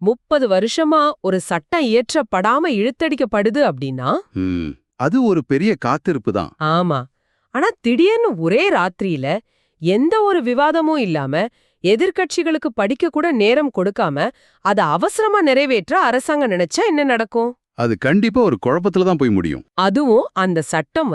30 வருஷமா ஒரு சட்டம் இயற்றப்படாம இழுத்தடிக்கப்படுது அப்படின்னா அது ஒரு பெரிய காத்திருப்பு தான். ஆமா. ஆனா திடீர்னு ஒரே ராத்திரியில எந்த ஒரு விவாதமும் இல்லாம எதிர்க்கட்சிகளுக்கு படிக்க கூட நேரம் கொடுக்காம அத அவசரமா நிறைவேற்ற அரசாங்கம் நினைச்சா என்ன நடக்கும்? அது கண்டிப்பா ஒரு குழப்பத்துல தான் போய் முடியும். அதுவும் அந்த சட்டம்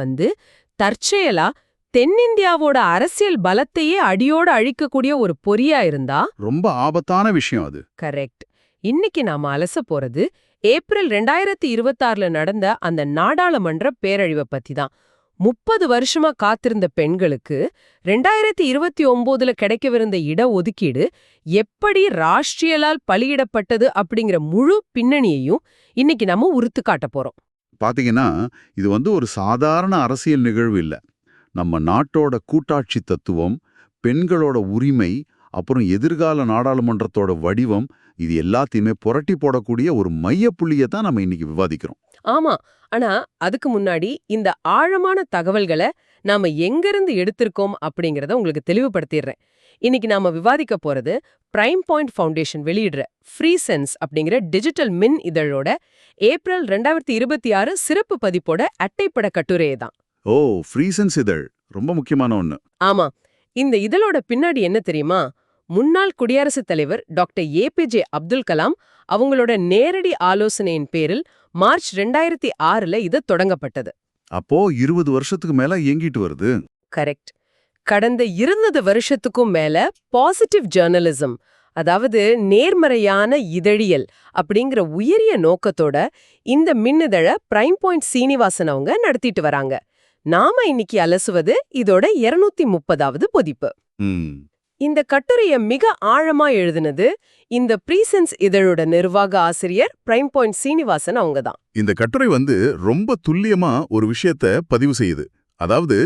தற்செயலா தென்னிந்தியாவோட அரசியல் பலத்தையே அடியோட அழிக்கக்கூடிய ஒரு பொறியா இருந்தா ரொம்ப ஆபத்தான விஷயம் அது. கரெக்ட். இன்னைக்கு நாம அலச போறது ஏப்ரல் 2026ல நடந்த அந்த நாடாளுமன்ற பேரழிவை பத்தி தான். 30 வருஷமா காத்திருந்த பெண்களுக்கு 2029ல கிடைக்கவிருந்த இடஒதுக்கீடு எப்படி ராஷ்டிரியலால் பலியிடப்பட்டது அப்படிங்கிற முழு பின்னணியையும் இன்னைக்கு நம்ம உறுத்து காட்ட போறோம். பாத்தீங்கன்னா இது ஒரு சாதாரண அரசியல் நிகழ்வு இல்ல. நம்ம நாட்டோட கூட்டாட்சி தத்துவம், பெண்களோட உரிமை, அப்புறம் எதிர்கால நாடாளுமன்றத்தோட வடிவம், இது எல்லாத்தையுமே புரட்டி போடக்கூடிய ஒரு மையப்புள்ளியை தான் நம்ம இன்னைக்கு விவாதிக்கிறோம். ஆமா. ஆனா அதுக்கு முன்னாடி இந்த ஆழமான தகவல்களை நாம எங்கிருந்து எடுத்திருக்கோம் அப்படிங்கறத உங்களுக்கு தெளிவுபடுத்திடுறேன். இன்னைக்கு நாம விவாதிக்க போறது பிரைம் பாயிண்ட் ஃபவுண்டேஷன் வெளியிடுற ஃப்ரீ சென்ஸ் அப்படிங்கிற டிஜிட்டல் மின் இதழோட ஏப்ரல் 2026 சிறப்பு பதிப்போட அட்டைப்பட கட்டுரையை தான். ஓ, ஃப்ரீ சென்ஸ் இதழ் ரொம்ப முக்கியமான ஒண்ணு. ஆமா. இந்த இதழோட பின்னாடி என்ன தெரியுமா? முன்னாள் குடியரசுத் தலைவர் டாக்டர் ஏபிஜே அப்துல் கலாம் அவங்களோட நேரடி ஆலோசனையின் பேரில் மார்ச் 2006ல இது தொடங்கப்பட்டது. அப்போ 20 வருஷத்துக்கு மேல இயங்கிட்டு வருது. கரெக்ட். கடந்த 20 வருஷத்துக்கும் மேல பாசிட்டிவ் ஜேர்னலிசம், அதாவது நேர்மறையான இதழியல் அப்படிங்கிற உயரிய நோக்கத்தோட இந்த மின்னிதழ பிரைம் பாயிண்ட் சீனிவாசன் அவங்க நடத்திட்டு வராங்க. நாம இன்னைக்கு அலசுவது இதோட 230வது பதிப்பு. இந்த கட்டுரையை மிக ஆழமா எழுதினது இந்த ப்ரீசென்ஸ் இதழோட நிர்வாக ஆசிரியர் பிரைம் பாயிண்ட் சீனிவாசன் அவங்க தான். இந்த கட்டுரை ரொம்ப துல்லியமா ஒரு விஷயத்த பதிவு செய்யுது. அதாவது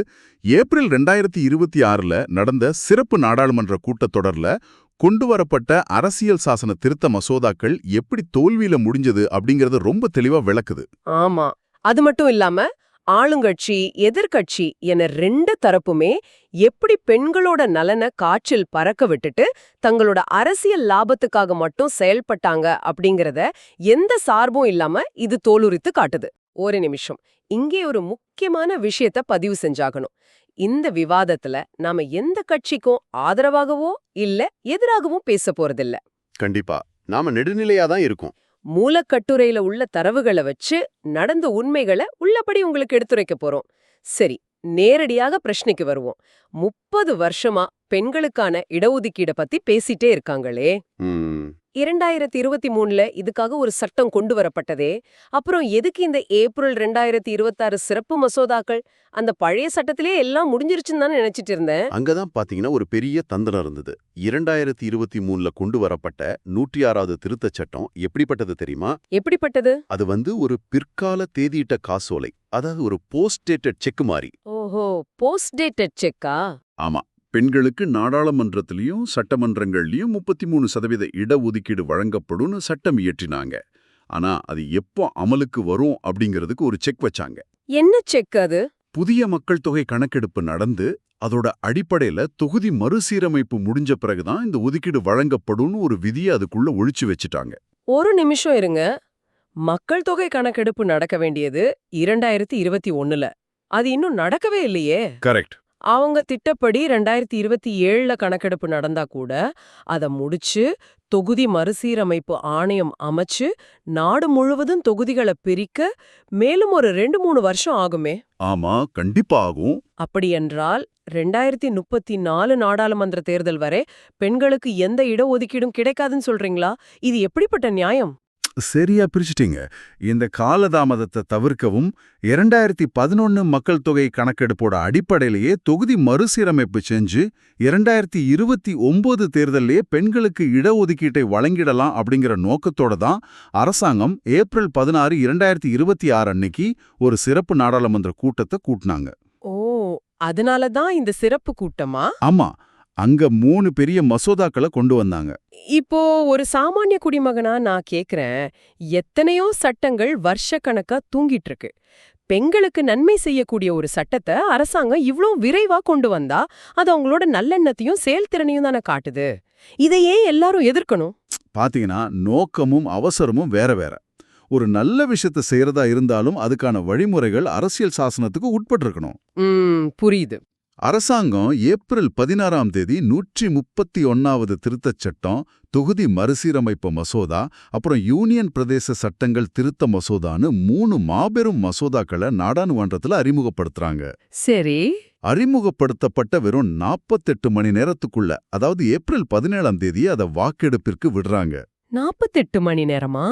ஏப்ரல் 2026ல நடந்த சிறப்பு நாடாளுமன்ற கூட்டத்தொடர்ல கொண்டு வரப்பட்ட அரசியல் சாசன திருத்த மசோதாக்கள் எப்படி தோல்வியில முடிஞ்சது அப்படிங்கறது ரொம்ப தெளிவா விளக்குது. ஆமா. அது மட்டும் இல்லாம ஆளுங்கட்சி எதிர்கட்சி என 2 தரப்புமே எப்படி பெண்களோட நலனை காற்றில் பறக்க விட்டுட்டு தங்களோட அரசியல் லாபத்துக்காக மட்டும் செயல்பட்டாங்க அப்படிங்கறத எந்த சார்பும் இல்லாம இது தோலுரித்து காட்டுது. ஒரு நிமிஷம், இங்கே ஒரு முக்கியமான விஷயத்த பதிவு செஞ்சாகணும். இந்த விவாதத்துல நாம எந்த கட்சிக்கும் ஆதரவாகவோ இல்ல எதிராகவும் பேச போறதில்ல. கண்டிப்பா நாம நெடுநிலையா தான் இருக்கோம். மூலக்கட்டுரையில உள்ள தரவுகளை வச்சு நடந்த உண்மைகளை உள்ளபடி உங்களுக்கு எடுத்துரைக்க போறோம். சரி, நேரடியாக பிரச்சனைக்கு வருவோம். 30 வருஷமா பெண்களுக்கான இடஒதுக்கீட பத்தி பேசிட்டே இருக்காங்களே. 2023ல இதுக்காக ஒரு சட்டம் கொண்டு வரப்பட்டதே. அப்புறம் எதுக்கு இந்த ஏப்ரல் 2026 சிறப்பு மசோதாக்கள்? அந்த பழைய சட்டத்திலே எல்லாம் முடிஞ்சிருச்சுன்னு தான் நினைச்சிட்டு இருந்தேன். அங்கதான் பாத்தீங்கன்னா ஒரு பெரிய தந்திரம் இருந்தது. 2023ல கொண்டு வரப்பட்ட 106வது திருத்தச் சட்டம் எப்படிப்பட்டது தெரியுமா? எப்படிப்பட்டது? அது ஒரு பிற்கால தேதியிட்ட காசோலை, அதாவது ஒரு போஸ்ட் டேட்டட் செக் மாதிரி. ஓஹோ, போஸ்ட் டேட்டட் செக்கா? ஆமா. பெண்களுக்கு நாடாளுமன்றத்திலையும் சட்டமன்றங்கள்லயும் 33% இடஒதுக்கீடு வழங்கப்படும்னு சட்டம் இயற்றினாங்க. ஆனா அது எப்போ அமலுக்கு வரும் அப்படிங்கிறதுக்கு ஒரு செக் வச்சாங்க. என்ன செக் அது? புதிய மக்கள் தொகை கணக்கெடுப்பு நடந்து அதோட அடிப்படையில தொகுதி மறுசீரமைப்பு முடிஞ்ச பிறகுதான் இந்த ஒதுக்கீடு வழங்கப்படும்னு ஒரு விதியை அதுக்குள்ள ஒழிச்சு வச்சுட்டாங்க. ஒரு நிமிஷம் இருங்க. மக்கள் தொகை கணக்கெடுப்பு நடக்க வேண்டியது 2021ல. அது இன்னும் நடக்கவே இல்லையே. கரெக்ட். அவங்க திட்டப்படி 2027ல கணக்கெடுப்பு நடந்தா கூட அத முடிச்சு தொகுதி மறுசீரமைப்பு ஆணையம் அமைச்சு நாடு முழுவதும் தொகுதிகளை பிரிக்க மேலும் ஒரு 2-3 வருஷம் ஆகுமே. ஆமா, கண்டிப்பா ஆகும். அப்படியென்றால் 2034 நாடாளுமன்ற தேர்தல் வரை பெண்களுக்கு எந்த இடஒதுக்கீடும் கிடைக்காதுன்னு சொல்றீங்களா? இது எப்படிப்பட்ட நியாயம்? சரியா பிரிச்சுட்டீங்க. இந்த காலதாமதத்தை தவிர்க்கவும் 2011 மக்கள் தொகை கணக்கெடுப்போட அடிப்படையிலேயே தொகுதி மறுசீரமைப்பு செஞ்சு 2029 தேர்தலையே பெண்களுக்கு இடஒதுக்கீட்டை வழங்கிடலாம் அப்படிங்கிற நோக்கத்தோட தான் அரசாங்கம் ஏப்ரல் 16, 2026 அன்னைக்கு ஒரு சிறப்பு நாடாளுமன்ற கூட்டத்தை கூட்டினாங்க. ஓ, அதனாலதான் இந்த சிறப்பு கூட்டமா? ஆமா, அங்க 3 பெரிய மசோதாக்களை கொண்டு வந்தாங்க. இப்போ ஒரு சாமானிய குடிமகனா நான் கேக்குறேன், எத்தனையோ சட்டங்கள் வருஷக்கணக்கா தூங்கிட்டு இருக்கு. பெண்களுக்கு நன்மை செய்யக்கூடிய ஒரு சட்டத்தை அரசாங்கம் இவ்ளோ விரைவா கொண்டு வந்தா அது அவங்களோட நல்லெண்ணத்தையும் செயல்திறனையும் தானே காட்டுது. இதை ஏன் எல்லாரும் எதிர்க்கணும்? பாத்தீங்கன்னா நோக்கமும் அவசரமும் வேற வேற. ஒரு நல்ல விஷயத்தை செய்யறதா இருந்தாலும் அதுக்கான வழிமுறைகள் அரசியல் சாசனத்துக்கு உட்பட்டிருக்கணும். புரியுது. அரசாங்கம் ஏப்ரல் 16ஆம் தேதி 131வது திருத்தச் சட்டம், தொகுதி மறுசீரமைப்பு மசோதா, அப்புறம் யூனியன் பிரதேச சட்டங்கள் திருத்த மசோதான்னு 3 மாபெரும் மசோதாக்களை நாடாளுமன்றத்துல அறிமுகப்படுத்துறாங்க. சரி. அறிமுகப்படுத்தப்பட்ட வெறும் 48 மணி நேரத்துக்குள்ள, அதாவது ஏப்ரல் 17ஆம் தேதி அதை வாக்கெடுப்பிற்கு விடுறாங்க. 48 மணி நேரமா?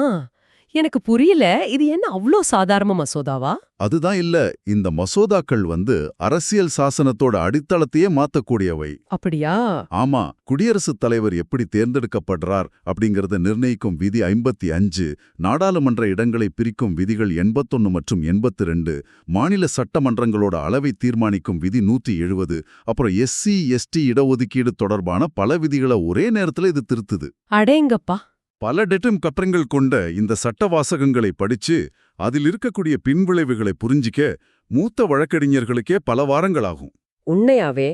எனக்கு புரியல. இது என்ன அவ்ளோ சாதாரண மசோதாவா? அதுதான் இல்ல, இந்த மசோதாக்கள் அரசியல் சாசனத்தோட அடித்தளத்தையே மாத்தக்கூடியவை. அப்படியா? ஆமா, குடியரசுத் தலைவர் எப்படி தேர்ந்தெடுக்கப்படுறார் அப்படிங்கறத நிர்ணயிக்கும் விதி 55, நாடாளுமன்ற இடங்களை பிரிக்கும் விதிகள் 81 மற்றும் 82, மாநில சட்டமன்றங்களோட அளவை தீர்மானிக்கும் விதி 170, அப்புறம் SC ST இடஒதுக்கீடு தொடர்பான பல விதிகளை ஒரே நேரத்துல இது திருத்துது. அடேங்கப்பா. பல டெட்டம் கற்றங்கள் கொண்ட இந்த சட்ட வாசகங்களை படிச்சு அதில் இருக்கக்கூடிய பின்விளைவுகளை புரிஞ்சிக்க மூத்த வழக்கறிஞர்களுக்கே பல வாரங்களாகும். உண்மையாவே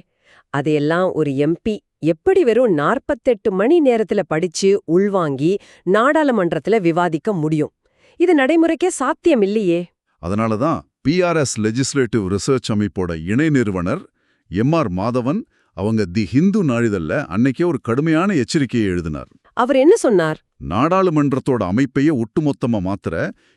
அதையெல்லாம் ஒரு MP எப்படி வெறும் 48 மணி நேரத்துல படிச்சு உள்வாங்கி நாடாளுமன்றத்துல விவாதிக்க முடியும்? இது நடைமுறைக்கே சாத்தியம் இல்லையே. அதனாலதான் PRS லெஜிஸ்லேட்டிவ் ரிசர்ச் அமைப்போட இணை நிறுவனர் MR மாதவன் அவங்க தி ஹிந்து நாளிதழ்ல அன்னைக்கே ஒரு கடுமையான எச்சரிக்கையை எழுதினார். அவர் என்ன சொன்னார்? நாடாளுமன்றத்தோட அமைப்பையே ஒட்டுமொத்தமா மாத்திர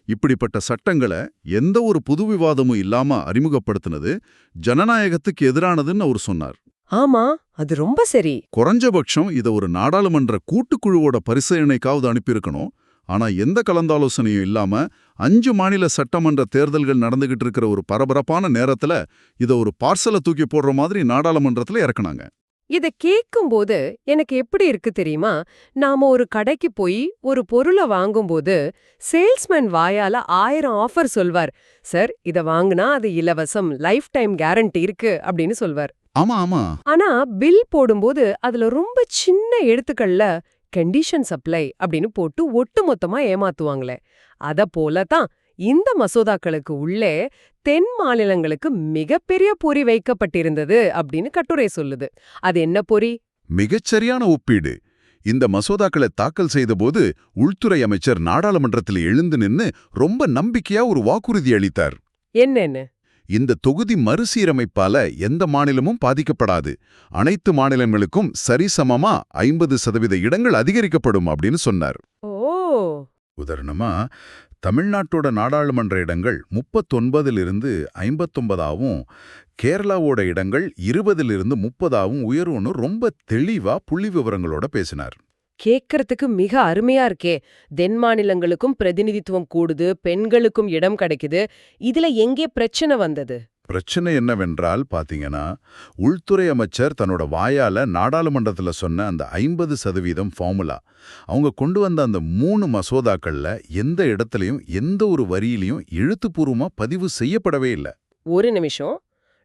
இப்படிப்பட்ட சட்டங்களை எந்த ஒரு புது விவாதமும் இல்லாம அறிமுகப்படுத்தினது ஜனநாயகத்துக்கு எதிரானதுன்னு அவர் சொன்னார். ஆமா, அது ரொம்ப சரி. குறைஞ்சபட்சம் இதை ஒரு நாடாளுமன்ற கூட்டுக்குழுவோட பரிசீலனைக்காவது அனுப்பியிருக்கணும். ஆனா எந்த கலந்தாலோசனையும் இல்லாம 5 மாநில சட்டமன்ற தேர்தல்கள் நடந்துகிட்டு இருக்கிற ஒரு பரபரப்பான நேரத்துல இதை ஒரு பார்சலை தூக்கி போடுற மாதிரி நாடாளுமன்றத்துல இறக்குனாங்க. இத கேட்கும்போது எனக்கு எப்படி இருக்கு தெரியுமா? நாம ஒரு கடைக்கு போய் ஒரு பொருளை வாங்கும்போது சேல்ஸ்மேன் வாயால 1000 ஆஃபர் சொல்வார். சார், இத வாங்குனா அது இலவசம், லைஃப் டைம் கேரண்டி இருக்கு அப்படின்னு சொல்வார். ஆமா ஆமா. ஆனா பில் போடும்போது அதுல ரொம்ப சின்ன எழுத்துக்கள்ல கண்டிஷன் சப்ளை அப்படின்னு போட்டு ஒட்டுமொத்தமா ஏமாத்துவாங்களே. அத போலதான் இந்த மசோதாக்களுக்கு உள்ளே தென் மாநிலங்களுக்கு மிகப்பெரிய பொறி வைக்கப்பட்டிருந்தது அப்படின்னு கட்டுரை சொல்லுது. அது என்ன பொறி? மிகச்சரியான ஒப்பீடு. இந்த மசோதாக்களை தாக்கல் செய்தபோது உள்துறை அமைச்சர் நாடாளுமன்றத்தில் எழுந்து நின்னு ரொம்ப நம்பிக்கையா ஒரு வாக்குறுதி அளித்தார். என்னன்னு? இந்த தொகுதி மறுசீரமைப்பால எந்த மாநிலமும் பாதிக்கப்படாது, அனைத்து மாநிலங்களுக்கும் சரிசமமா 50% இடங்கள் அதிகரிக்கப்படும் அப்படின்னு சொன்னார். ஓ. உதாரணமா தமிழ்நாட்டோட நாடாளுமன்ற இடங்கள் 39லிருந்து 59ஆவும், கேரளாவோட இடங்கள் 20லிருந்து 30ஆவும் உயரும்னு ரொம்ப தெளிவா புள்ளி விவரங்களோட பேசினார். கேட்கறதுக்கு மிக அருமையா இருக்கே. தென் மாநிலங்களுக்கும் பிரதிநிதித்துவம் கூடுது, பெண்களுக்கும் இடம் கிடைக்குது. இதுல எங்கே பிரச்சனை வந்தது? பிரச்சனை என்னவென்றால் பாத்தீங்கன்னா, உள்துறை அமைச்சர் தன்னோட வாயால நாடாளுமன்றத்துல சொன்ன அந்த 50% ஃபார்முலா, அவங்க கொண்டு வந்த அந்த 3 மசோதாக்கள்ல எந்த இடத்துலயும் எந்த ஒரு வரியிலையும் எழுத்துப்பூர்வமா பதிவு செய்யப்படவே இல்லை. ஒரு நிமிஷம்.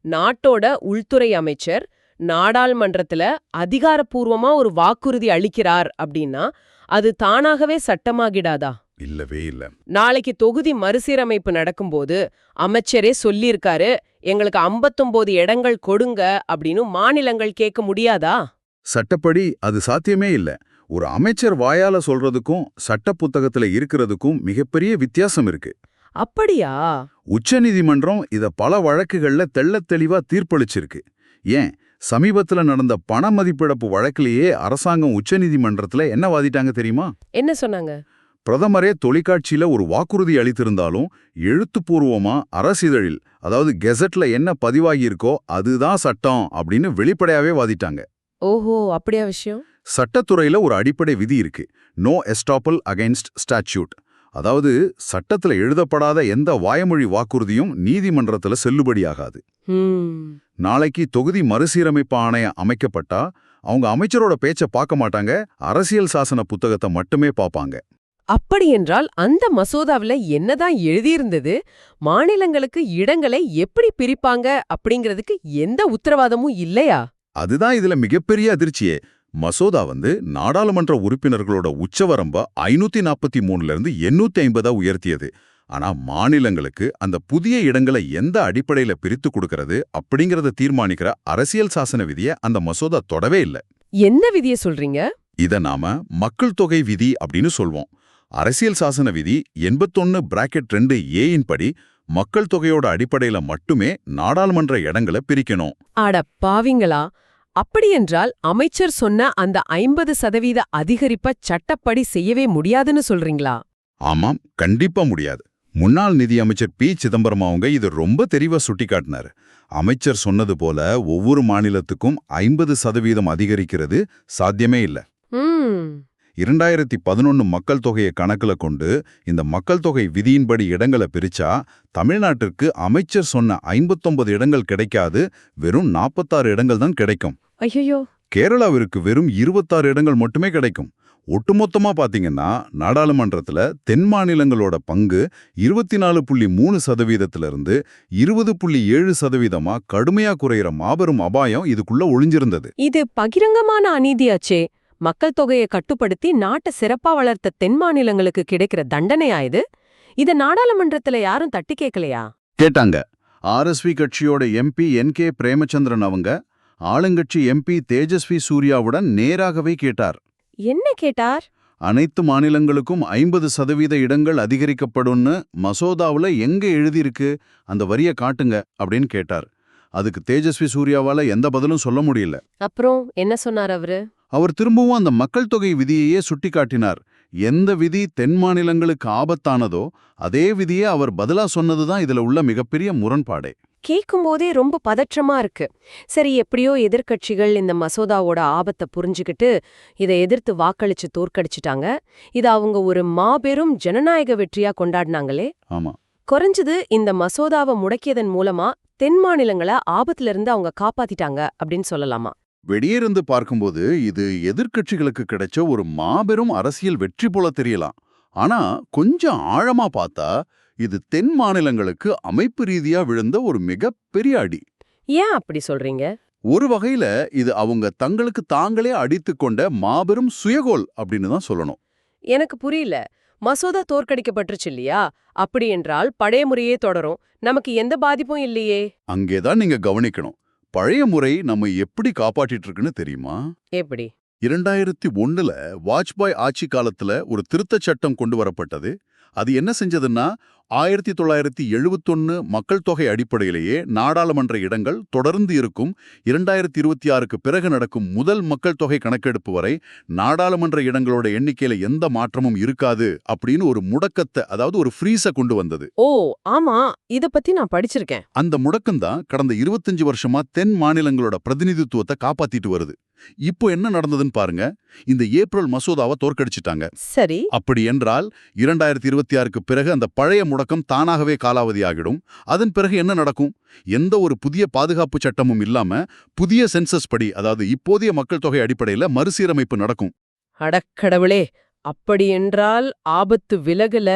நாட்டோட உள்துறை அமைச்சர் நாடாளுமன்றத்துல அதிகாரப்பூர்வமா ஒரு வாக்குறுதி அளிக்கிறார் அப்படின்னா அது தானாகவே சட்டமாகிடாதா? இல்லவே இல்ல. நாளைக்கு தொகுதி மறுசீரமைப்பு நடக்கும்போது அமைச்சரே சொல்லியிருக்காரு, எங்களுக்கு 59 இடங்கள் கொடுங்க அப்படின்னு மாநிலங்கள் கேட்க முடியாதா? சட்டப்படி அது சாத்தியமே இல்ல. ஒரு அமைச்சர் வாயால சொல்றதுக்கும் சட்ட புத்தகத்துல இருக்கிறதுக்கும் மிகப்பெரிய வித்தியாசம் இருக்கு. அப்படியா? உச்சநீதிமன்றம் இத பல வழக்குகள்ல தெள்ளத் தெளிவா தீர்ப்பளிச்சிருக்கு. ஏன், சமீபத்துல நடந்த பண மதிப்பிழப்பு வழக்கிலேயே அரசாங்கம் உச்சநீதிமன்றத்துல என்ன வாதிட்டாங்க தெரியுமா? என்ன சொன்னாங்க? பிரதமரே தொலைக்காட்சியில ஒரு வாக்குறுதி அளித்திருந்தாலும் எழுத்துப்பூர்வமா அரசிதழில், அதாவது கெசட்ல என்ன பதிவாகியிருக்கோ அதுதான் சட்டம் அப்படின்னு வெளிப்படையாவே வாதிட்டாங்க. ஓஹோ, அப்படியா விஷயம்? சட்டத்துறையில ஒரு அடிப்படை விதி இருக்கு, நோ எஸ்டாப்பல் அகைன்ஸ்ட் ஸ்டாட்யூட். அதாவது சட்டத்துல எழுதப்படாத எந்த வாய்மொழி வாக்குறுதியும் நீதிமன்றத்துல செல்லுபடியாகாது. நாளைக்கு தொகுதி மறுசீரமைப்பு ஆணையம் அமைக்கப்பட்டா அவங்க அமைச்சரோட பேச்ச பார்க்க மாட்டாங்க, அரசியல் சாசன புத்தகத்தை மட்டுமே பார்ப்பாங்க. அப்படியென்றால் அந்த மசோதாவில் என்னதான் எழுதியிருந்தது? மாநிலங்களுக்கு இடங்களை எப்படி பிரிப்பாங்க அப்படிங்கிறதுக்கு எந்த உத்தரவாதமும் இல்லையா? அதுதான் இதுல மிகப்பெரிய அதிர்ச்சியே. மசோதா நாடாளுமன்ற உறுப்பினர்களோட உச்சவரம்ப 543லிருந்து 850 உயர்த்தியது. ஆனா மாநிலங்களுக்கு அந்த புதிய இடங்களை எந்த அடிப்படையில பிரித்து கொடுக்கறது அப்படிங்கறத தீர்மானிக்கிற அரசியல் சாசன விதியை அந்த மசோதா தொடவே இல்லை. என்ன விதியை சொல்றீங்க? இத நாம மக்கள் தொகை விதி அப்படின்னு சொல்வோம். அரசியல் சாசன விதி 81(2)(a) படி மக்கள் தொகையோட அடிப்படையில மட்டுமே நாடாளுமன்ற இடங்களை பிரிக்கணும். அட பாவிங்களா! அப்படியென்றால் அமைச்சர் சொன்ன அந்த 50% அதிகரிப்ப சட்டப்படி செய்யவே முடியாதுன்னு சொல்றீங்களா? ஆமாம், கண்டிப்பா முடியாது. முன்னாள் நிதியமைச்சர் பி. சிதம்பரம் அவங்க இது ரொம்ப தெளிவா சுட்டிக்காட்டினாரு. அமைச்சர் சொன்னது போல ஒவ்வொரு மாநிலத்துக்கும் 50% அதிகரிக்கிறது சாத்தியமே இல்ல. 2011 மக்கள் தொகையை கணக்குல கொண்டு இந்த மக்கள் தொகை விதியின்படி இடங்களை பிரிச்சா தமிழ்நாட்டிற்கு அமைச்சர் சொன்ன 59 இடங்கள் கிடைக்காது, வெறும் 46 இடங்கள் தான் கிடைக்கும். ஐயோ! கேரளாவிற்கு வெறும் 26 இடங்கள் மட்டுமே கிடைக்கும். ஒட்டுமொத்தமா பாத்தீங்கன்னா நாடாளுமன்றத்துல தென் மாநிலங்களோட பங்கு 24.3%லிருந்து 20.7%-ஆ கடுமையா குறையிற மாபெரும் அபாயம் இதுக்குள்ள ஒளிஞ்சிருந்தது. இது பகிரங்கமான அநீதியாச்சே. மக்கள் தொகையை கட்டுப்படுத்தி நாட்டை சிறப்பா வளர்த்த தென் மாநிலங்களுக்கு கிடைக்கிற தண்டனையா இது? இத நாடாளுமன்றத்துல யாரும் தட்டி கேட்கலையா? கேட்டாங்க. ஆர்எஸ்வி கட்சியோட எம்பி என்.கே. பிரேமச்சந்திரன் அவங்க ஆளுங்கட்சி எம்பி தேஜஸ்வி சூர்யாவுடன் நேராகவே கேட்டார். என்ன கேட்டார்? அனைத்து மாநிலங்களுக்கும் 50% இடங்கள் அதிகரிக்கப்படும்னு மசோதாவுல எங்க எழுதியிருக்கு, அந்த வரிய காட்டுங்க அப்படின்னு கேட்டார். அதுக்கு தேஜஸ்வி சூர்யாவால எந்த பதிலும் சொல்ல முடியல. அப்புறம் என்ன சொன்னார் அவரு? அவர் திரும்பவும் அந்த மக்கள் தொகை விதியையே சுட்டிக்காட்டினார். எந்த விதி தென் மாநிலங்களுக்கு ஆபத்தானதோ அதே விதியே அவர் பதிலா சொன்னதுதான் இதுல உள்ள மிகப்பெரிய முரண்பாடே. கேட்கும்போதே ரொம்ப பதற்றமா இருக்கு. சரி, எப்படியோ எதிர்க்கட்சிகள் இந்த மசோதாவோட ஆபத்தை புரிஞ்சுக்கிட்டு இதை எதிர்த்து வாக்களிச்சு தோற்கடிச்சிட்டாங்க. இத அவங்க ஒரு மாபெரும் ஜனநாயக வெற்றியா கொண்டாடினாங்களே. ஆமா, குறைஞ்சது இந்த மசோதாவை முடக்கியதன் மூலமா தென் மாநிலங்களை ஆபத்துல இருந்து அவங்க காப்பாத்திட்டாங்க அப்படின்னு சொல்லலாமா? வெளியிருந்து பார்க்கும்போது இது எதிர்க்கட்சிகளுக்கு கிடைச்ச ஒரு மாபெரும் அரசியல் வெற்றி போல தெரியலாம். ஆனா கொஞ்சம் ஆழமா பார்த்தா இது தென் மாநிலங்களுக்கு அமைப்பு ரீதியா விழுந்த ஒரு மிகப்பெரிய அடி. ஏன் அப்படி சொல்றீங்க? ஒரு வகையில இது அவங்க தங்களுக்கு தாங்களே அடித்துக்கொண்ட மாபெரும் சுயகோல் அப்படின்னு தான் சொல்லணும். எனக்கு புரியல. மசோதா தோற்கடிக்கப்பட்டுருச்சு இல்லையா? அப்படி என்றால் பழைய முறையே தொடரும், நமக்கு எந்த பாதிப்பும் இல்லையே. அங்கேதான் நீங்க கவனிக்கணும். பழைய முறை நம்ம எப்படி காப்பாற்றிட்டு இருக்குன்னு தெரியுமா? எப்படி? 2001ல வாஜ்பாய் ஆட்சி காலத்துல ஒரு திருத்தச் சட்டம் கொண்டு வரப்பட்டது. அது என்ன செஞ்சதுன்னா 1971 மக்கள் தொகை அடிப்படையிலேயே நாடாளுமன்ற இடங்கள் தொடர்ந்து இருக்கும். 2026க்கு பிறகு நடக்கும் முதல் மக்கள் தொகை கணக்கெடுப்பு வரை நாடாளுமன்ற இடங்களோட எண்ணிக்கையில எந்த மாற்றமும் இருக்காது அப்படின்னு ஒரு முடக்கத்தை, அதாவது ஒரு ஃப்ரீஸை கொண்டு வந்தது. ஓ ஆமா, இத பத்தி நான் படிச்சிருக்கேன். அந்த முடக்கம்தான் கடந்த 25 வருஷமா தென் மாநிலங்களோட பிரதிநிதித்துவத்தை காப்பாத்திட்டு வருது. இப்போ என்ன நடந்ததுன்னு பாருங்க. இந்த ஏப்ரல் மசோதாவை தோற்கடிச்சிட்டாங்க. சரி. அப்படி என்றால் 2026க்கு பிறகு அந்த பழைய முடக்கம் தானாகவே காலாவதியாகிடும். அதன் பிறகு என்ன நடக்கும்? எந்த ஒரு புதிய பாதுகாப்பு சட்டமும் இல்லாம புதிய சென்சஸ் படி, அதாவது இப்போதைய மக்கள் தொகை அடிப்படையில மறுசீரமைப்பு நடக்கும். அடக்கடவுளே! அப்படி என்றால் ஆபத்து விலகல,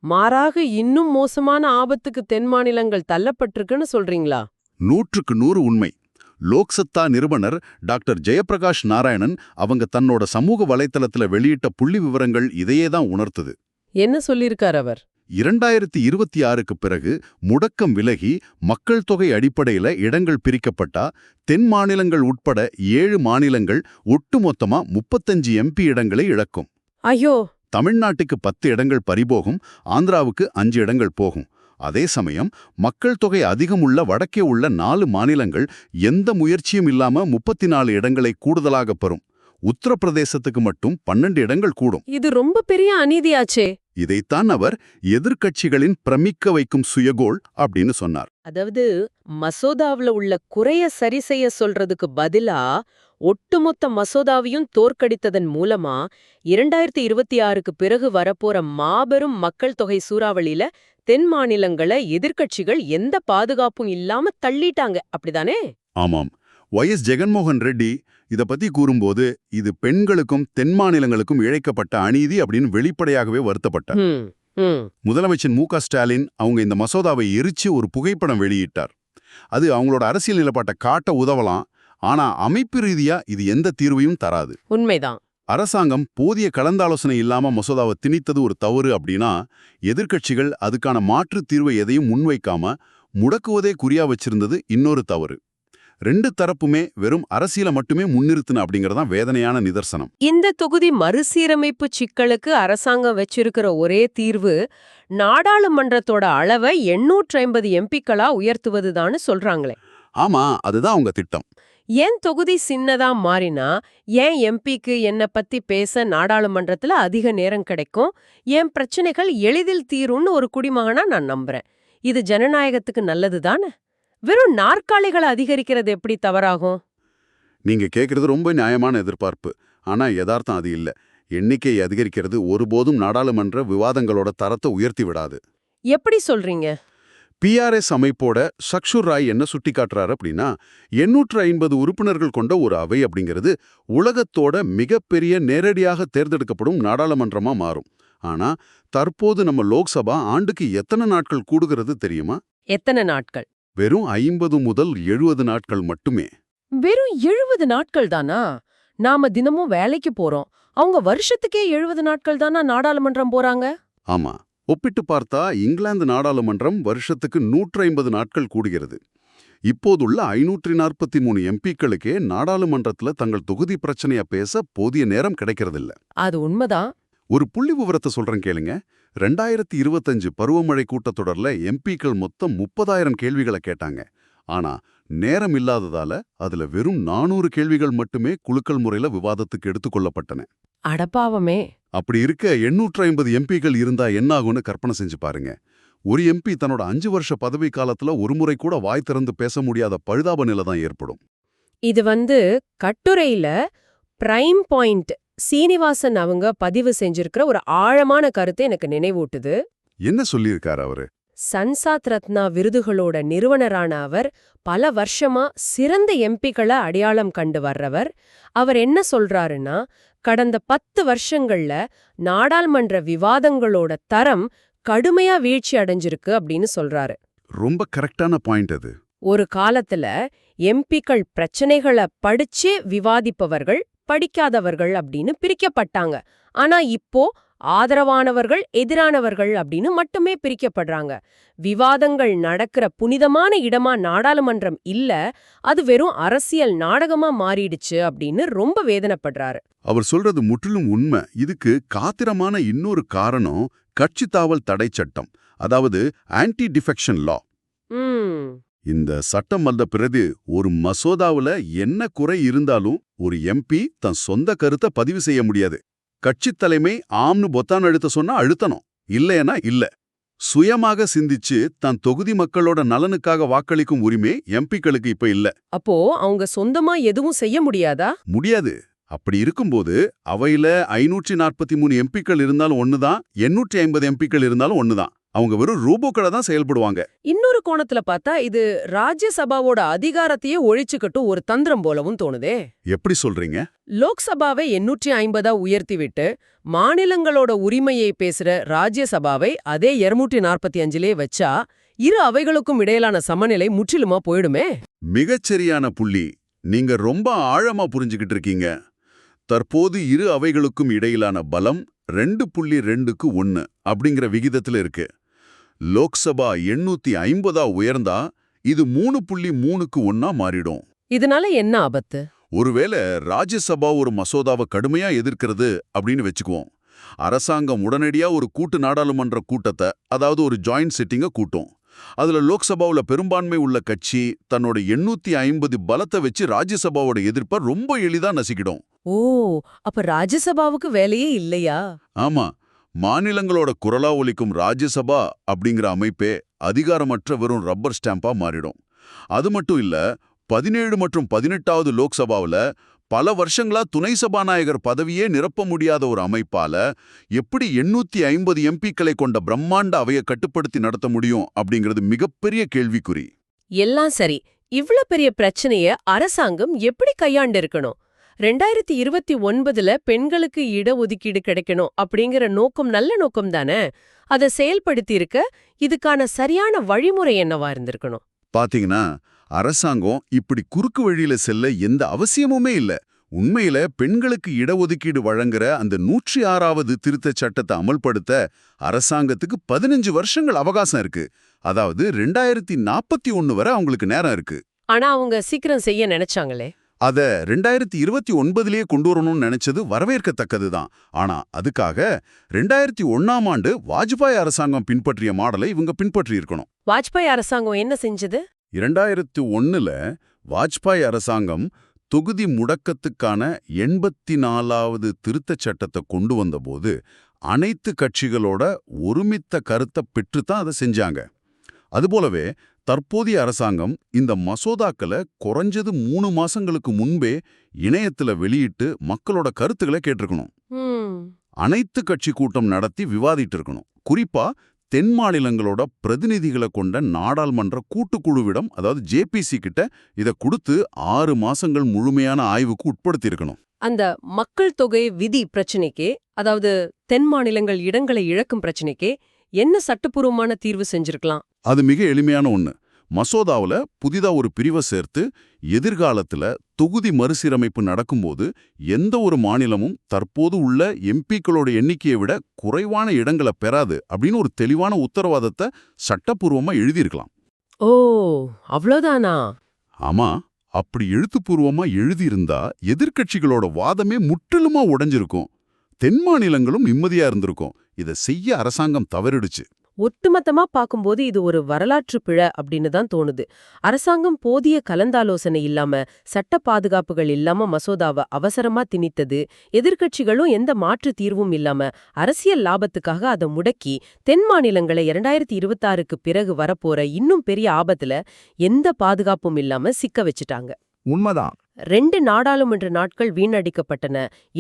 மாறாக இன்னும் மோசமான ஆபத்துக்கு தென் மாநிலங்கள் தள்ளப்பட்டிருக்குன்னு சொல்றீங்களா? 100க்கு 100 உண்மை. லோக்சத்தா நிறுவனர் டாக்டர் ஜெயப்பிரகாஷ் நாராயணன் அவங்க தன்னோட சமூக வலைத்தளத்துல வெளியிட்ட புள்ளி விவரங்கள் இதையே தான் உணர்த்துது. என்ன சொல்லியிருக்கார் அவர்? 2026க்கு பிறகு முடக்கம் விலகி மக்கள் தொகை அடிப்படையில இடங்கள் பிரிக்கப்பட்டா தென் மாநிலங்கள் உட்பட 7 மாநிலங்கள் ஒட்டுமொத்தமா 35 MP இடங்களை இழக்கும். ஐயோ! தமிழ்நாட்டுக்கு 10 இடங்கள் பறிபோகும், ஆந்திராவுக்கு 5 இடங்கள் போகும். அதே சமயம் மக்கள் தொகை அதிகம் உள்ள வடக்கே உள்ள 4 மாநிலங்கள் எந்த முயற்சியும் இல்லாம 34 இடங்களை கூடுதலாக பெறும். உத்தரப்பிரதேசத்துக்கு மட்டும் 12 இடங்கள் கூடும். இது ரொம்ப பெரிய அநீதியாச்சே. இதைத்தான் அவர் எதிர்க்கட்சிகளின் பிரமிக்க வைக்கும் சுயகோள் அப்படின்னு சொன்னார். அதாவது மசோதாவுல உள்ள குறைய சரி செய்ய சொல்றதுக்கு பதிலா ஒட்டுமொத்த மசோதாவையும் தோற்கடித்ததன் மூலமா 2026க்கு பிறகு வரப்போற மாபெரும் மக்கள் தொகை சூறாவளியில தென் மாநிலங்களை எதிர்க்கட்சிகள் எந்த பாதுகாப்பும் இல்லாம தள்ளிட்டாங்க, அப்படிதானே? ஆமாம். YS ஜெகன்மோகன் ரெட்டி இத பத்தி கூறும்போது இது பெண்களுக்கும் தென் மாநிலங்களுக்கும் இழைக்கப்பட்ட அநீதி அப்படின்னு வெளிப்படையாகவே வருத்தப்பட்டார். முதலமைச்சர் மு.க. ஸ்டாலின் அவங்க இந்த மசோதாவை எரிச்சு ஒரு புகைப்படம் வெளியிட்டார். அது அவங்களோட அரசியல் நிலைப்பாட்டை காட்ட உதவலாம், ஆனா அமைப்பு ரீதியா இது எந்த தீர்வையும் தராது. உண்மைதான். அரசாங்கம் போதிய கலந்தாலோசனை இல்லாம மசோதாவை திணித்தது ஒரு தவறு அப்படின்னா, எதிர்க்கட்சிகள் அதுக்கான மாற்று தீர்வை எதையும் முன்வைக்காம முடக்குவதே குறியா வச்சிருந்தது இன்னொரு தவறு. ரெண்டு தரப்புமே வெறும் அரசியலை மட்டுமே முன்னிறுத்தின அப்படிங்கறதான் வேதனையான நிதர்சனம். இந்த தொகுதி மறுசீரமைப்பு சிக்கலுக்கு அரசாங்கம் வச்சிருக்கிற ஒரே தீர்வு நாடாளுமன்றத்தோட அளவை 850 எம்பிக்களா உயர்த்துவதுதான்னு சொல்றாங்களே. ஆமா, அதுதான் அவங்க திட்டம். ஏன் தொகுதி சின்னதா மாறினா ஏன் எம்பிக்கு என்ன பத்தி பேச நாடாளுமன்றத்துல அதிக நேரம் கிடைக்கும், ஏன் பிரச்சனைகள் எளிதில் தீரும்னு ஒரு குடிமகனா நான் நம்புறேன். இது ஜனநாயகத்துக்கு நல்லதுதானே? வெறும் நாற்காலிகளை அதிகரிக்கிறது எப்படி தவறாகும்? நீங்க கேக்குறது ரொம்ப நியாயமான எதிர்பார்ப்பு. ஆனா யதார்த்தம் அது இல்ல. எண்ணிக்கை அதிகரிக்கிறது ஒருபோதும் நாடாளுமன்ற விவாதங்களோட தரத்தை உயர்த்தி விடாது. எப்படி சொல்றீங்க? பிஆர்எஸ் அமைப்போட சக்ஷுர் ராய் என்ன சுட்டிக்காட்டுறாரு அப்படின்னா, 850 உறுப்பினர்கள் கொண்ட ஒரு அவை அப்படிங்கிறது உலகத்தோட மிகப்பெரிய நேரடியாக தேர்ந்தெடுக்கப்படும் நாடாளுமன்றமா மாறும். ஆனா தற்போது நம்ம லோக்சபா ஆண்டுக்கு எத்தனை நாட்கள் கூடுகிறது தெரியுமா? எத்தனை நாட்கள்? வெறும் 50 முதல் 70 நாட்கள் மட்டுமே. வெறும் 70 நாட்கள் தானா? நாம தினமும் வேலைக்கு போறோம். அவங்க வருஷத்துக்கே 70 நாட்கள் தானா நாடாளுமன்றம் போறாங்க? ஆமா, ஒப்பிட்டு பார்த்தா இங்கிலாந்து நாடாளுமன்றம் வருஷத்துக்கு 150 நாட்கள் கூடுகிறது. இப்போதுள்ள 543 எம்பிக்களுக்கே நாடாளுமன்றத்துல தங்கள் தொகுதி பிரச்சனைய பேச போதிய நேரம் கிடைக்கிறதில்ல. அது உண்மைதான். ஒரு புள்ளி விவரத்தை சொல்றேன் கேளுங்க. 2025 பருவமழை கூட்டத்தொடர்ல எம்பிக்கள் மொத்தம் 30,000 கேள்விகளை கேட்டாங்க. ஆனா நேரம் இல்லாததால அதுல வெறும் 400 கேள்விகள் மட்டுமே குலுக்கல் முறையில விவாதத்துக்கு எடுத்துக்கொள்ளப்பட்டன. அடப்பாவமே. அப்படி இருக்க 850 எம்பிக்கள் இருந்தா என்ன ஆகும்னு கற்பனை செஞ்சு பாருங்க. ஒரு எம்பி தன்னோட 5 வருஷ பதவி காலத்துல ஒரு முறை கூட வாய் திறந்து பேச முடியாத பழுதாப நிலை தான் ஏற்படும். இது கட்டுரையில பிரைம் பாயிண்ட் சீனிவாசன் அவங்க பதிவு செஞ்சிருக்கிற ஒரு ஆழமான கருத்தை எனக்கு நினைவூட்டுது. என்ன சொல்லியிருக்காரு அவரு? சன்சாத் ரத்னா விருதுகளோட நிறுவனரான அவர் பல வருஷமா சிறந்த எம்பிக்களை அடையாளம் கண்டு வர்றவர். அவர் என்ன சொல்றாருன்னா, கடந்த 10 வருஷங்கள்ல நாடாளுமன்ற விவாதங்களோட தரம் கடுமையா வீழ்ச்சி அடைஞ்சிருக்கு அப்படின்னு சொல்றாரு. ரொம்ப கரெக்டான பாயிண்ட் அது. ஒரு காலத்துல எம்பிக்கள் பிரச்சனைகளை படிச்சே விவாதிப்பவர்கள், படிக்காதவர்கள் அப்படின்னு பிரிக்கப்பட்டாங்க. ஆனா இப்போ ஆதரவானவர்கள், எதிரானவர்கள் அப்படின்னு மட்டுமே பிரிக்கப்படுறாங்க. விவாதங்கள் நடக்கிற புனிதமான இடமா நாடாளுமன்றம் இல்ல, அது வெறும் அரசியல் நாடகமா மாறிடுச்சு அப்படின்னு ரொம்ப வேதனைப்படுறாரு. அவர் சொல்றது முற்றிலும் உண்மை. இதுக்கு காத்திரமான இன்னொரு காரணம் கட்சி தாவல் தடை சட்டம், அதாவது ஆன்டி டிஃபெக்ஷன் லா. இந்த சட்டம் வந்த பிறகு ஒரு மசோதாவுல என்ன குறை இருந்தாலும் ஒரு எம்பி தன் சொந்த கருத்தை பதிவு செய்ய முடியாது. கட்சித் தலைமை ஆம்னு பொத்தான் அழுத்த சொன்னா அழுத்தணும், இல்லையனா இல்ல. சுயமாக சிந்திச்சு தன் தொகுதி மக்களோட நலனுக்காக வாக்களிக்கும் உரிமை எம்பிக்களுக்கு இப்ப இல்ல. அப்போ அவங்க சொந்தமா எதுவும் செய்ய முடியாதா? முடியாது. அப்படி இருக்கும்போது அவையில 543 எம்பிக்கள் இருந்தாலும் ஒண்ணுதான், 850 எம்பிக்கள் இருந்தாலும் ஒண்ணுதான். அவங்க வெறும் ரூபோக்களை தான் செயல்படுவாங்க. இன்னொரு கோணத்துல பார்த்தா இது ராஜ்யசபாவோட அதிகாரத்தையே ஒழிச்சுக்கட்டும் ஒரு தந்திரம் போலவும் தோணுதே. எப்படி சொல்றீங்க? லோக்சபாவை 850 உயர்த்திவிட்டு மாநிலங்களோட உரிமையை பேசுற ராஜ்யசபாவை அதே 245 வச்சா இரு அவைகளுக்கும் இடையிலான சமநிலை முற்றிலுமா போயிடுமே. மிகச்சரியான புள்ளி. நீங்க ரொம்ப ஆழமா புரிஞ்சுகிட்டு இருக்கீங்க. தற்போது இரு அவைகளுக்கும் இடையிலான பலம் 2.2க்கு 1 அப்படிங்கிற விகிதத்துல இருக்கு. லோக்சபா 850 உயர்ந்தா இது 3.3க்கு 1 மாறிடும். இதனால என்ன ஆபத்து? ஒருவேளை ராஜ்யசபா ஒரு மசோதாவை கடுமையா எதிர்க்கிறது அப்படின்னு வச்சுக்குவோம். அரசாங்கம் உடனடியா ஒரு கூட்டு நாடாளுமன்ற கூட்டத்தை, அதாவது ஒரு ஜாயிண்ட் சிட்டிங்க கூட்டும். அதுல லோக்சபாவுல பெரும்பான்மை உள்ள கட்சி தன்னோட 850 பலத்தை வச்சு ராஜ்யசபாவோட எதிர்ப்பை ரொம்ப எளிதா நசிக்கிடும். ஓ, அப்ப ராஜ்யசபாவுக்கு வேலையே இல்லையா? ஆமா, மாநிலங்களோட குரலா ஒலிக்கும் ராஜ்யசபா அப்படிங்கிற அமைப்பே அதிகாரமற்ற வெறும் ரப்பர் ஸ்டாம்பா மாறிடும். அது மட்டும் இல்ல, 17 மற்றும் 18வது லோக்சபாவுல பல வருஷங்களா துணை சபாநாயகர் பதவியே நிரப்ப முடியாத ஒரு அமைப்பால எப்படி 850 எம்பிக்களை கொண்ட பிரம்மாண்ட அவையை கட்டுப்படுத்தி நடத்த முடியும் அப்படிங்கிறது மிகப்பெரிய கேள்விக்குறி. எல்லாம் சரி, இவ்ளோ பெரிய பிரச்சனைய அரசாங்கம் எப்படி கையாண்டு இருக்கணும்? 2029ல பெண்களுக்கு இடஒதுக்கீடு கிடைக்கணும் அப்படிங்கிற நோக்கம் நல்ல நோக்கம் தானே. அதை செயல்படுத்தி இருக்க இதுக்கான சரியான வழிமுறை என்னவா இருந்திருக்கணும்? பாத்தீங்கன்னா, அரசாங்கம் இப்படி குறுக்கு வழியில செல்ல எந்த அவசியமுமே இல்ல. உண்மையில பெண்களுக்கு இடஒதுக்கீடு வழங்குற அந்த 106வது திருத்தச் சட்டத்தை அமல்படுத்த அரசாங்கத்துக்கு 15 வருஷங்கள் அவகாசம் இருக்கு. அதாவது 2041 வரை அவங்களுக்கு நேரம் இருக்கு. ஆனா அவங்க சீக்கிரம் செய்ய நினைச்சாங்களே. அத 2029லயே கொண்டு வரணும்னு நினைச்சது வரவேற்கத்தக்கதுதான். ஆனா அதுக்காக 2001ஆம் ஆண்டு வாஜ்பாய் அரசாங்கம் பின்பற்றிய மாடலை இவங்க பின்பற்றி இருக்கணும். வாஜ்பாய் அரசாங்கம் என்ன செஞ்சது? 2001ல வாஜ்பாய் அரசாங்கம் தொகுதி முடக்கத்துக்கான 84வது திருத்தச் சட்டத்தை கொண்டு வந்தபோது அனைத்து கட்சிகளோட ஒருமித்த கருத்தை பெற்றுத்தான் அதை செஞ்சாங்க. அதுபோலவே தற்போதைய அரசாங்கம் இந்த மசோதாக்களை குறைஞ்சது 3 மாசங்களுக்கு முன்பே இணையத்துல வெளியிட்டு மக்களோட கருத்துக்களை கேட்டிருக்கணும். அனைத்து கட்சி கூட்டம் நடத்தி விவாதிட்டு இருக்கணும். குறிப்பா தென் மாநிலங்களோட பிரதிநிதிகளை கொண்ட நாடாளுமன்ற கூட்டுக்குழுவிடம், அதாவது ஜேபிசி கிட்ட இதை கொடுத்து 6 மாசங்கள் முழுமையான ஆய்வுக்கு உட்படுத்தி இருக்கணும். அந்த மக்கள் தொகை விதி பிரச்சனைக்கே, அதாவது தென் மாநிலங்கள் இடங்களை இழக்கும் பிரச்சனைக்கே என்ன சட்டப்பூர்வமான தீர்வு செஞ்சிருக்கலாம்? அது மிக எளிமையான ஒண்ணு. மசோதாவுல புதிதா ஒரு பிரிவை சேர்த்து எதிர்காலத்துல தொகுதி மறுசீரமைப்பு நடக்கும்போது எந்த ஒரு மாநிலமும் தற்போது உள்ள எம்பிக்களோட எண்ணிக்கையை விட குறைவான இடங்களை பெறாது அப்படின்னு ஒரு தெளிவான உத்தரவாதத்தை சட்டப்பூர்வமா எழுதியிருக்கலாம். ஓ, அவ்வளோதானா? ஆமா, அப்படி எழுத்துப்பூர்வமா எழுதியிருந்தா எதிர்க்கட்சிகளோட வாதமே முற்றிலுமா உடைஞ்சிருக்கும். தென் மாநிலங்களும் நிம்மதியா இருந்திருக்கும். இதை செய்ய அரசாங்கம் தவறிடுச்சு. ஒட்டுமொத்தமா பார்க்கும்போது இது ஒரு வரலாற்று பிழை அப்படின்னு தான் தோணுது. அரசாங்கம் போதிய கலந்தாலோசனை இல்லாம, சட்ட பாதுகாப்புகள் இல்லாம மசோதாவை அவசரமா திணித்தது, எதிர்க்கட்சிகளும் எந்த மாற்று தீர்வும் இல்லாம அரசியல் லாபத்துக்காக அதை முடக்கி தென் மாநிலங்களை 2026க்கு பிறகு வரப்போற இன்னும் பெரிய ஆபத்துல எந்த பாதுகாப்பும் இல்லாம சிக்க வச்சுட்டாங்க. உண்மைதான். 2 நாடாளுமன்ற நாட்கள் வீணடிக்கப்பட்டன.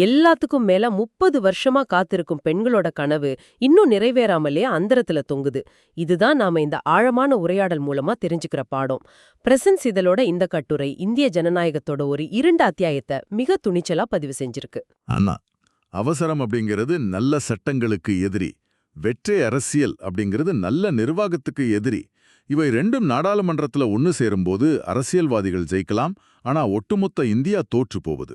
எல்லாத்துக்கும் மேல 30 வருஷமா காத்திருக்கும் பெண்களோட கனவு இன்னும் நிறைவேறாமலே அந்தரத்துல தொங்குது. இதுதான் நாம இந்த ஆழமான உரையாடல் மூலமா தெரிஞ்சுக்கிற பாடம். பிரசன்ஸ் இதழோட இந்த கட்டுரை இந்திய ஜனநாயகத்தோட ஒரு 2 அத்தியாயத்தை மிக துணிச்சலா பதிவு செஞ்சிருக்கு. ஆனா அவசரம் அப்படிங்கிறது நல்ல சட்டங்களுக்கு எதிரி, வெற்றே அரசியல் அப்படிங்கிறது நல்ல நிர்வாகத்துக்கு எதிரி. இவை ரெண்டும் நாடாளுமன்றத்துல ஒன்னு சேரும்போது அரசியல்வாதிகள் ஜெயிக்கலாம், ஆனா ஒட்டுமொத்த இந்தியா தோற்று போவது.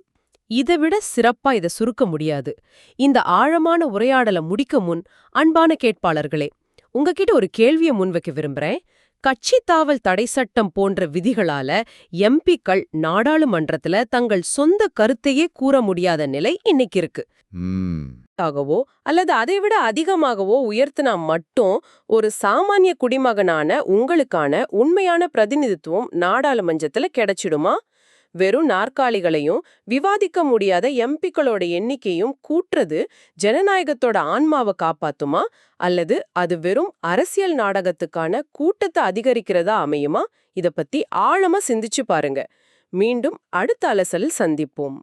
இதை விட சிறப்பா இதை சுருக்க முடியாது. இந்த ஆழமான உரையாடலை முடிக்க முன், அன்பான கேட்பாளர்களே, உங்ககிட்ட ஒரு கேள்வியை முன்வைக்க விரும்புறேன். கட்சி தாவல் தடை சட்டம் போன்ற விதிகளால எம்பிக்கள் நாடாளுமன்றத்துல தங்கள் சொந்த கருத்தையே கூற முடியாத நிலை இன்னைக்கு இருக்கு. ஆகவோ அல்லது அதைவிட அதிகமாகவோ உயர்த்தினா மட்டும் ஒரு சாமானிய குடிமகனான உங்களுக்கான உண்மையான பிரதிநிதித்துவம் நாடாளுமன்றத்துல கிடைச்சிடுமா? வெறும் நாற்காலிகளையும் விவாதிக்க முடியாத எம்பிக்களோட எண்ணிக்கையும் கூட்டுறது ஜனநாயகத்தோட ஆன்மாவை காப்பாத்துமா? அல்லது அது வெறும் அரசியல் நாடகத்துக்கான கூட்டத்தை அதிகரிக்கிறதா அமையுமா? இத பத்தி ஆழமா சிந்திச்சு பாருங்க. மீண்டும் அடுத்த அலசலில் சந்திப்போம்.